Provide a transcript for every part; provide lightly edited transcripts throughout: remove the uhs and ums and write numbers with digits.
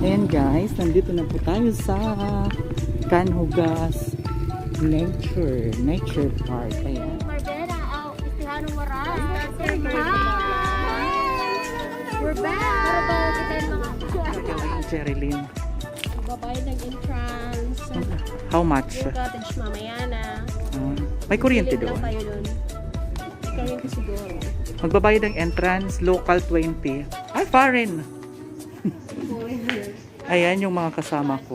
Ayan guys, nandito na po tayo sa Canhugas Nature Park. Ayan. We're back! Jerilyn. Babayad ng entrance. How much? Yung cottage mamaya na. May kuryente Pilit lang doon. tayo doon. May kuryente siguro. Magbabayad ng entrance, local 20. Ay, foreign! Ayan yung mga kasama ko.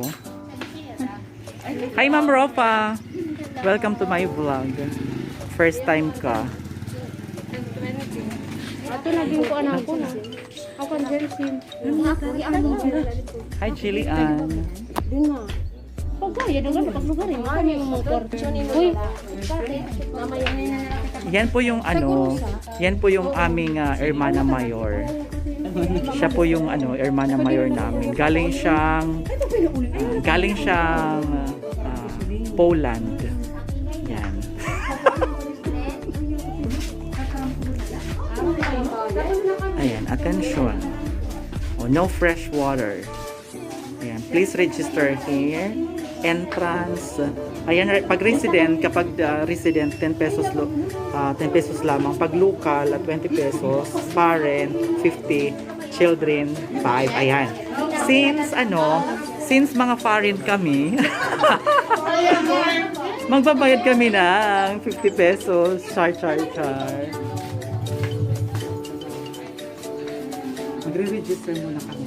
Hi Ma'am Ropa! Welcome to my vlog. First time ka. Ato naging ko anak ko na. Ako ang Jelsin. Hi Jillian. Doon na. Pagkaya doon na paglugar eh. Kami yung mga kwarto. Uy! Yan po yung yan po yung aming Hermana Mayor. Siya po yung Hermana Mayor namin. Galing siyang Poland. Yan. Ayan, attention. Oh, no fresh water. Ayan, please register here. Entrance. Ayan, pag resident, kapag resident 10 pesos lamang. Pag local 20 pesos, parent 50, children 5. Ayan. Since mga foreign kami, magbabayad kami ng 50 pesos. Char. Magre-register muna kami.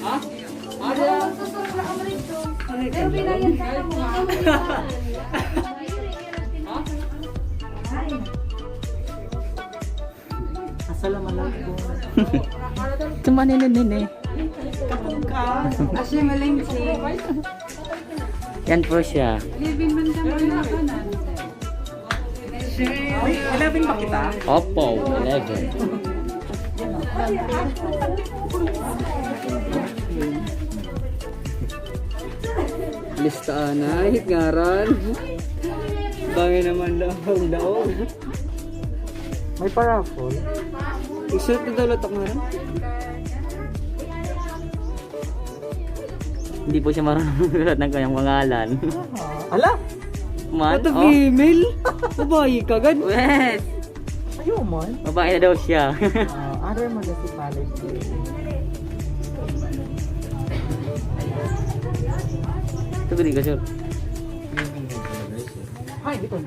Ha? Assalamualaikum. Cuma nene. Kapag ka. Yan po siya. 11 ba kita? Opo, 11. Listaan na, ngaran. Bangin naman daw. May paraffol. Isuot na daw latak ngaran. Hindi po siya marunong ng kanyang pangalan. Ala! Man, What a female? Babae ka gan? Wes! Ayaw man. Babae na daw siya. Other municipality. Ito ba di ka, sir? Ay, dito.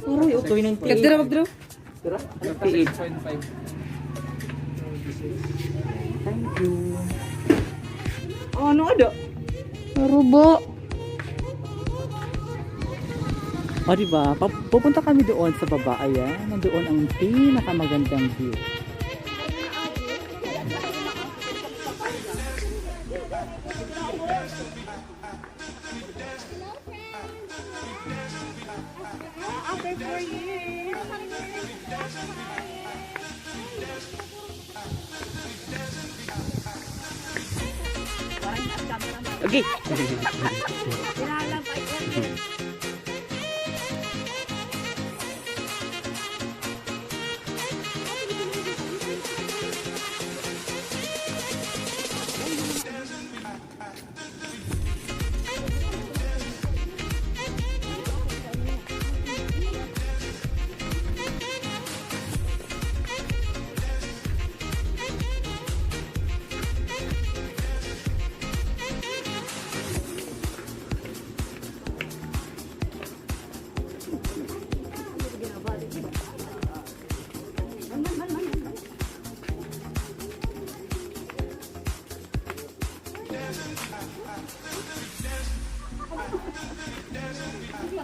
Aroy, okay ng tiin. Magdara. Tira? 8.5. Thank you. Ano ada? Rubo. O diba, pupunta kami doon sa baba. Ayan, nandoon ang pinakamagandang view. Okay.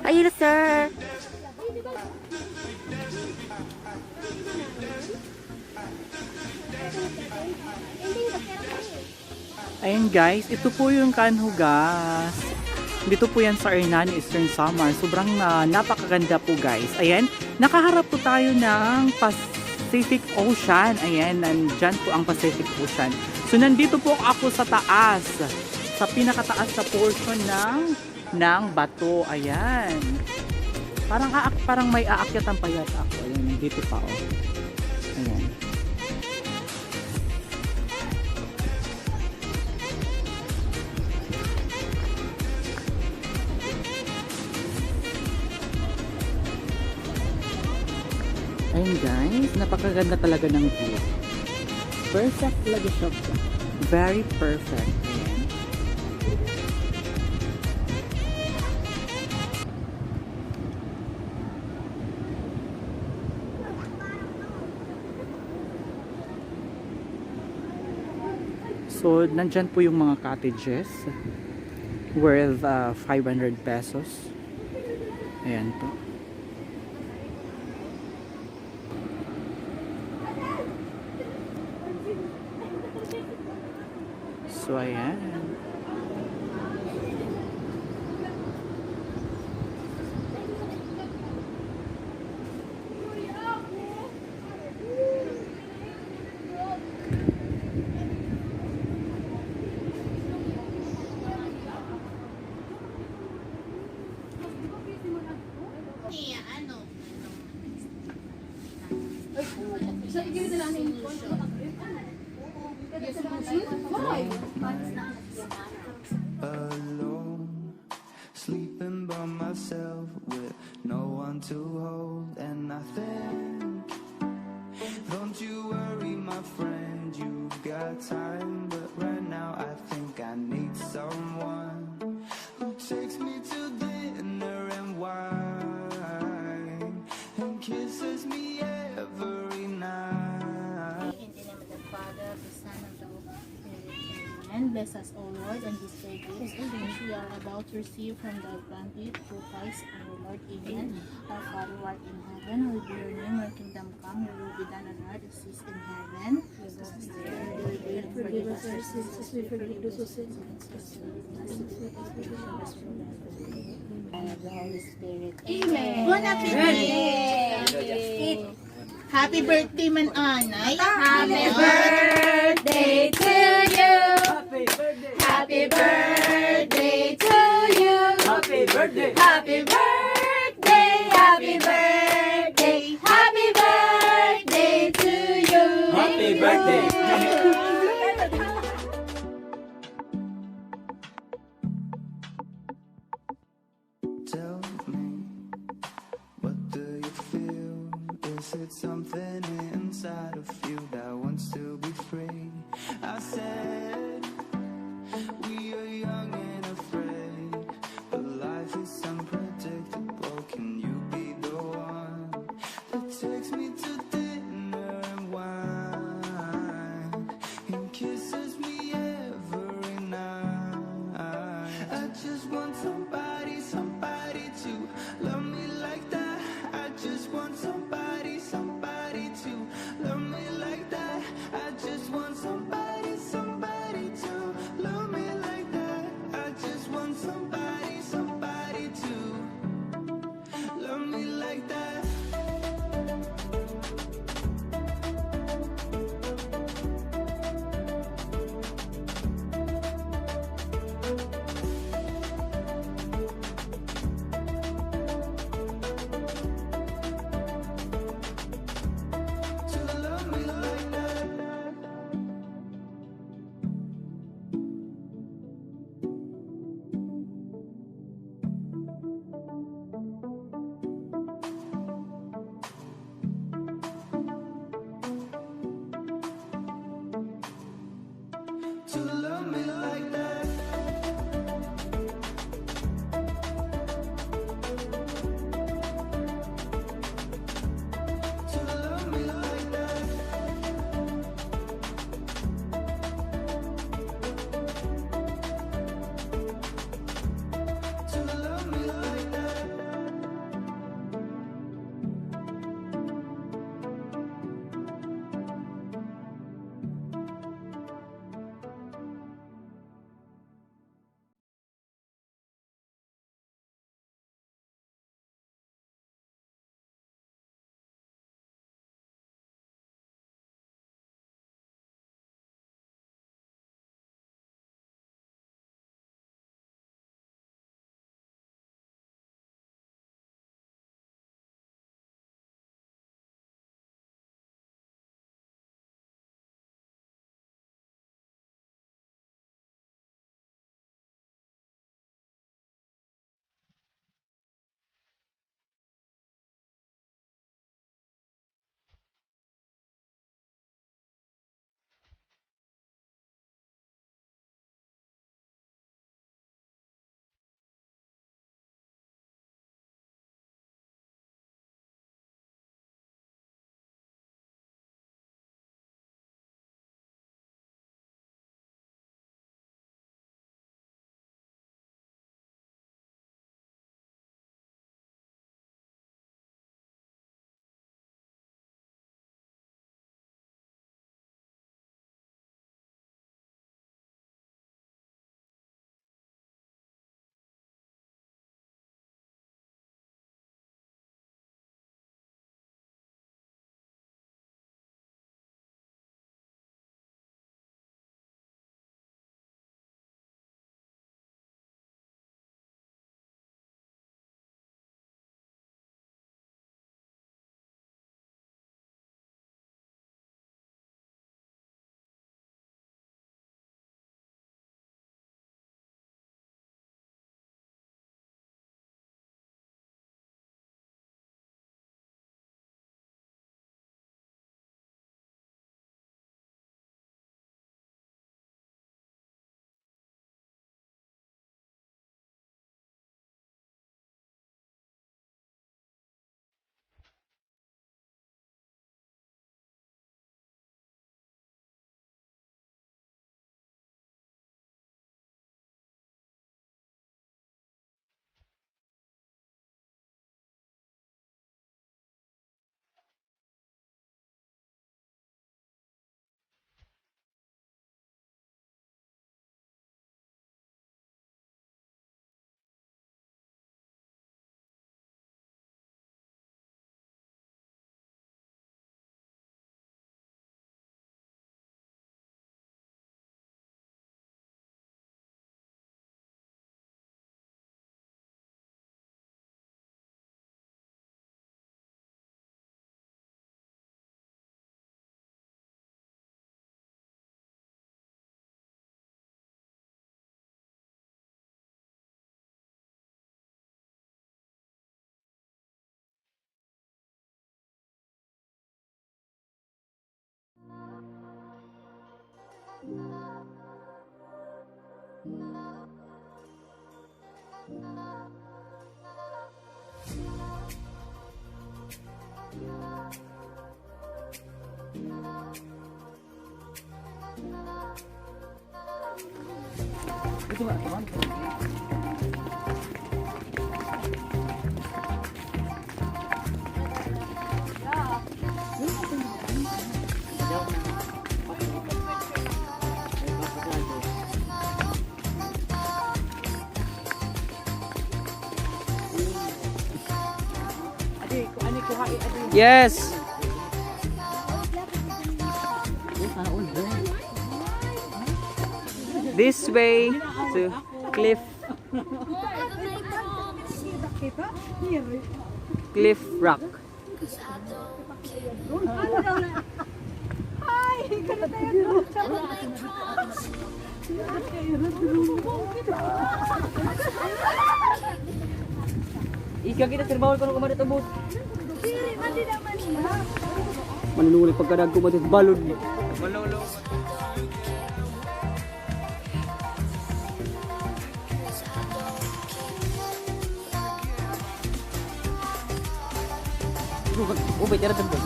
Ayun, sir. Ayun guys, ito po yung Canhugas. Dito po yan sa Hernani, Eastern Samar. Sobrang napakaganda po guys. Ayan, nakaharap po tayo ng Pacific Ocean. Ayan, nandyan po ang Pacific Ocean. So nandito po ako sa taas. Sa pinakataas na portion ng bato. Ayan. Parang may aakyatan pa yata ako. Ayan, dito pa oh. Ayan. napakaganda talaga ng view. Perfect talaga siya. Very perfect. Ayan. So, nandyan po yung mga cottages worth 500 pesos. Ayan po. So, ayan. Alone, sleeping by myself with no one to hold, and I think, don't you worry, my friend, you've got time, but right now I think I need someone who takes me to dinner and wine and kisses me every night. In the name of the Father, the Son, and the Holy Spirit. Amen. Bless us, O Lord, and these great gifts which we are about to receive from thy granted through Christ our Lord. Amen. Our Father, who art in heaven, hallowed be your name. Your kingdom come, your will be done on earth as it is in heaven. Forgive us our sins as we forgive those who sin against us. And of the Holy Spirit. Amen. Bon appetit! Happy birthday, man, Anay! Happy birthday to you! Happy birthday to you! Happy birthday! Happy birthday! Happy birthday! Happy birthday to you! Happy birthday! Tell me, what do you feel? Is it something inside of you that wants to be free? I said, we are young and afraid, but life is unpredictable. Can you be the one that takes me to dinner and wine and kisses me every night? I just want somebody, somebody to love me like that. I just want somebody, somebody to love me like that. I just want somebody, somebody. Yes. This way to Cliff Rock. Ika kita terbawal kalau kemarin tebus. Manunulik pagkadag ko matis balon. Malolo. Ubay tira tebus.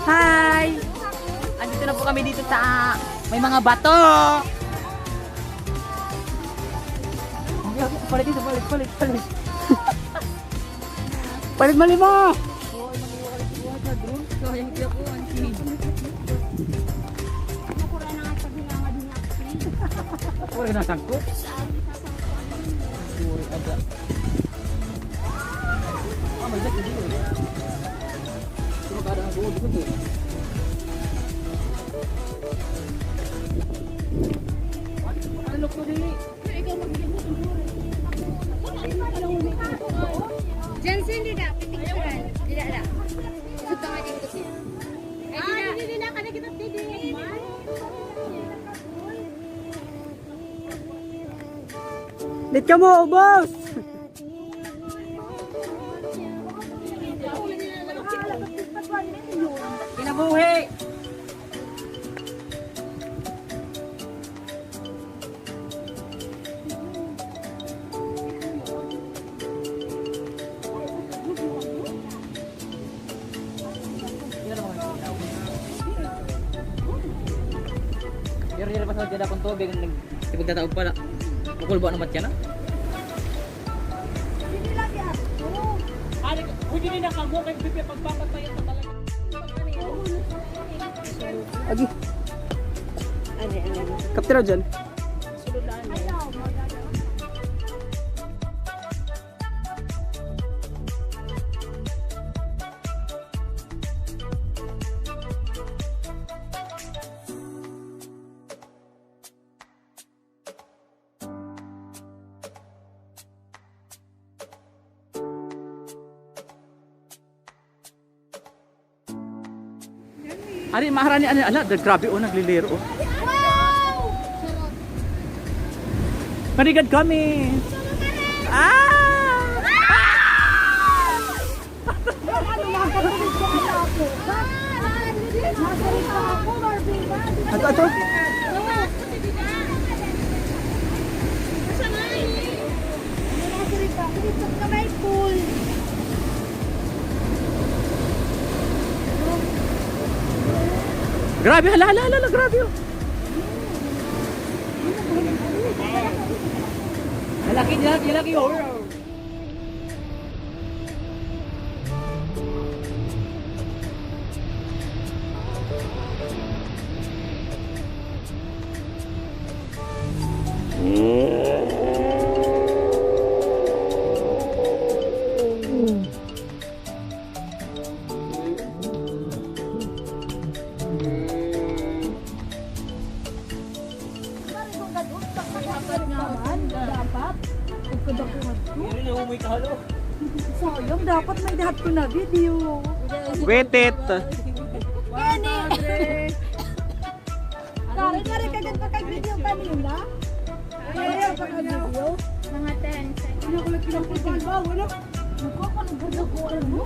Hi! Andito na po kami dito sa may mga bato. Palit dito, palit. Palit malima. So, yung kaya po, ang sinid. Pura na sangkot. Pura ada. Ah, may dito dito. Sino ka ada doon dito? Ano ko dili? Jensen tidak picturean. Tidak ada. Suka aja gitu sih. Tidak kada kita tidur. Lit ka mo, boss. Kinabuhi. Yari pas ada akong tubig nagtataog pala. Bukol ba naman yan? Hindi nila kago kay Bebe pagpapatayan sa talaga. Agi. Kaptira dyan. Ari maharani ala grabe oh nagliliro oh. Marigad kami. Ato. Grabe, hala, grabe oh. Laki oh. Sayang, dapat may dahat ko na video. Wait it. Kari kagad pa kag-video kanina. Ayaw pa kag-video. Mga 10 seconds. Ano ko lang pinapulpan ba? Wala. Nagkakalagod ako. Ano?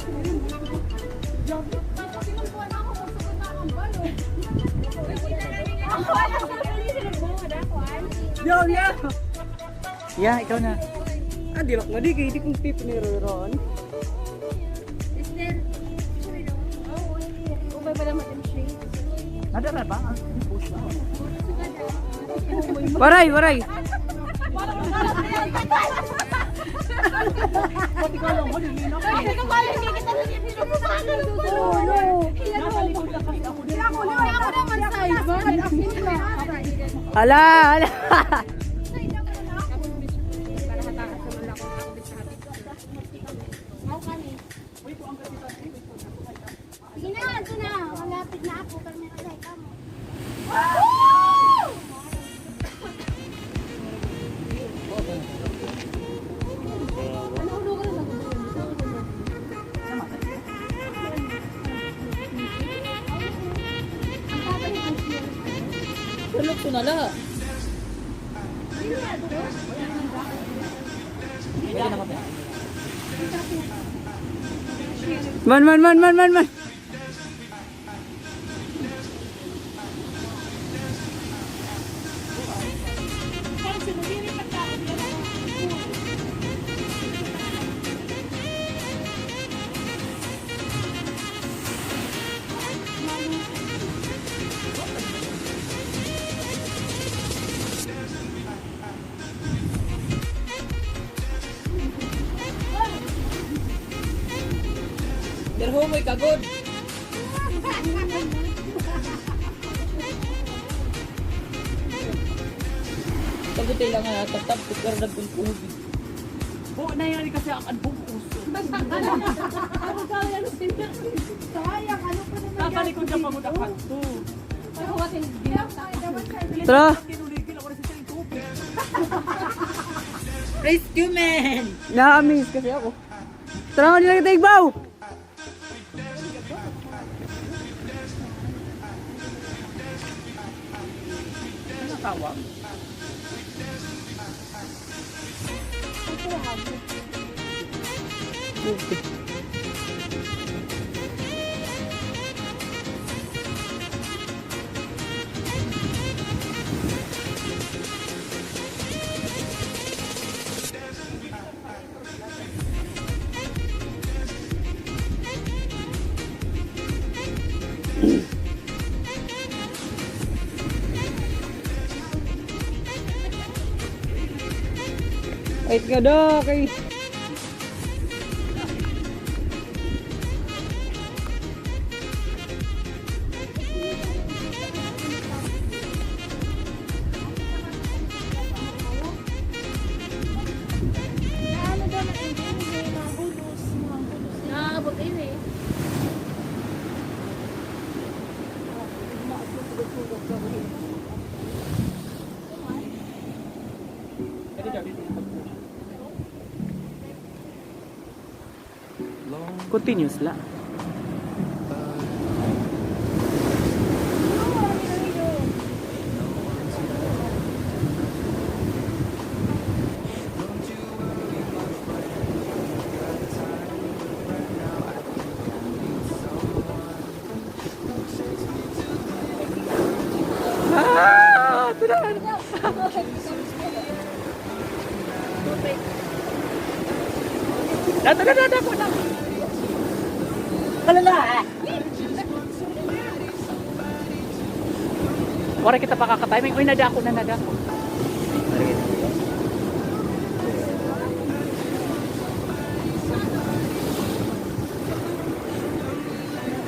Grabe. Pinagpuan ako. Magsugod na akong balo. Ang wala sa palisin mo. Yeah. Yeah, ikaw na. Di rak di kong tip ni Ron. Ubay pa naman yung shade. Ada na ba? Waray. Pati ka lang, ano yun ako? Ay, ikaw pala, hindi kita na sinubukan ng susulo. Nasa likod na kasi ako dito. Ako naman size. Ala, ala. Sige na, ito na. Malapit na ako. Pero meron na ikaw mo. Tulog ko na lang. Man. Pero humoy kagod. Pagutay lang nga, tatap ko pero nagpulpulog. Oo, nangyari kasi ang bungkus. Sayang, ano pa naman Kakalikod na pamudakat to. Pero watin, binakta. Tara. Kinuligil ako na sa saling tubig. Rescue man! Na-amaze kasi ako. Tara, hindi na kita igbaw. Ano tawag? Wait ka daw, kay... Ano daw na hindi, mga bulos. Nakakabot yun eh. Continuous lang. Ah! Tulaan! Dato ko na! Kalala! Wala kita pakakatiming. Uy, nadako na nadako.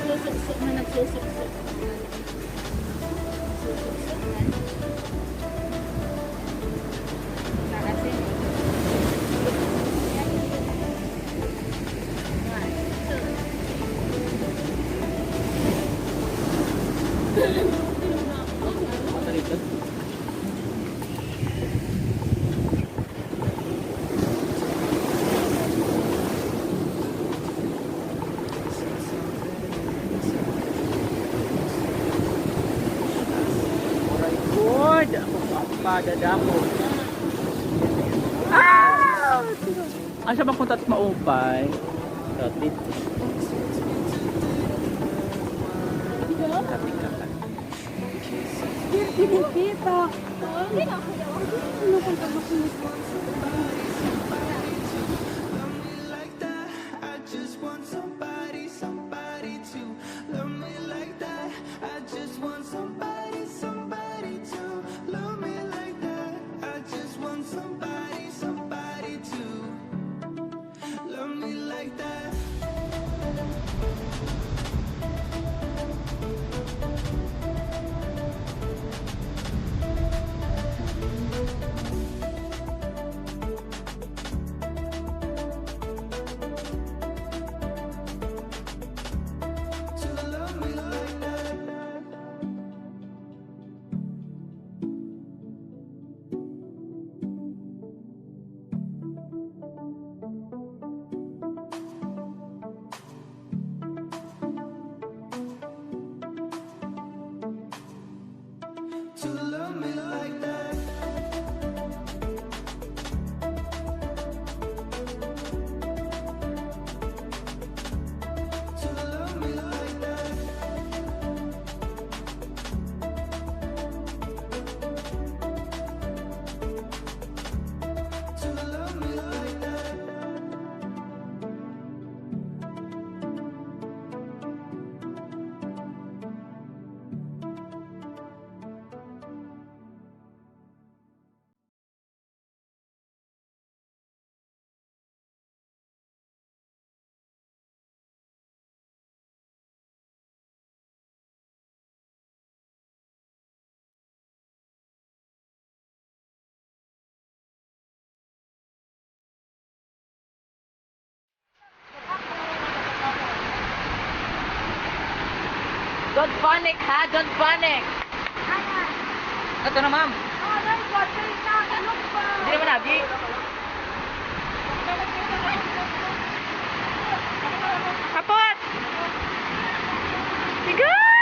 Nagsusuk na nagsusuk. Good! Ako padadako. Ah! Ano siya mapunta at maupay? Rotit. Kita. Hindi na ako daw. Ano kung pag-makinig? like that. I just want somebody to love me like that. I just want somebody to love me like that. I just want somebody. love me like that. To love me like that. To love me like that. Don't panic ha, don't panic. Ito na ma'am. Hindi naman abi. Kapot! Sige!